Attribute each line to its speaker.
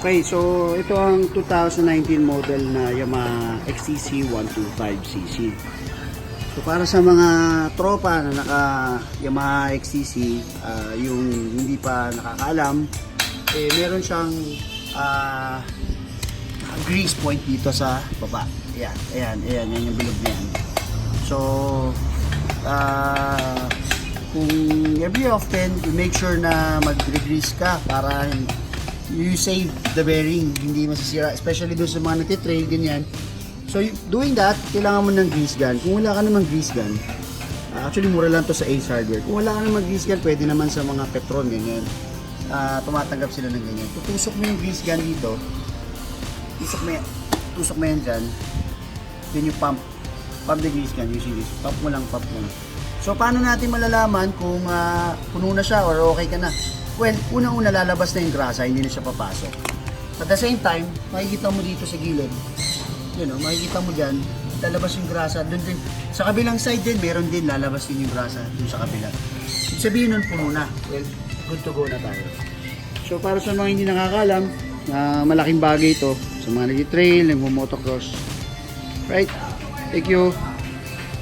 Speaker 1: Okay, so ito ang 2019 model na Yamaha XTC 125cc. So para sa mga tropa na naka Yamaha XTC, yung hindi pa nakakaalam, meron siyang grease point dito sa baba. Ayan yung bilog na yan. So kung every often, you make sure na mag-grease ka para you save the bearing, hindi masisira, especially doon sa mga nagtitrail, ganyan. So doing that, kailangan mo ng grease gun. Kung wala ka namang grease gun, actually mura lang to sa Ace Hardware. Kung wala ka namang grease gun, pwede naman sa mga Petron, ganyan. Tumatanggap sila ng ganyan. Tutusok mo yung grease gun dito, tusok mo yan dyan, then you pump the grease gun using this. Pump mo lang. So paano natin malalaman kung puno na siya or okay ka na? Well, unang-una lalabas na yung grasa, hindi na siya papasok. At the same time, makikita mo dito sa gilid, makikita mo dyan, lalabas yung grasa. Doon din, sa kabilang side din, meron din, lalabas din yung grasa doon sa kabila. Sabihin nun, puno na. Well, good to go na tayo. So para sa mga hindi nakakalam, malaking bagay ito sa mga nag-trail, nag-motocross. Right? Thank you.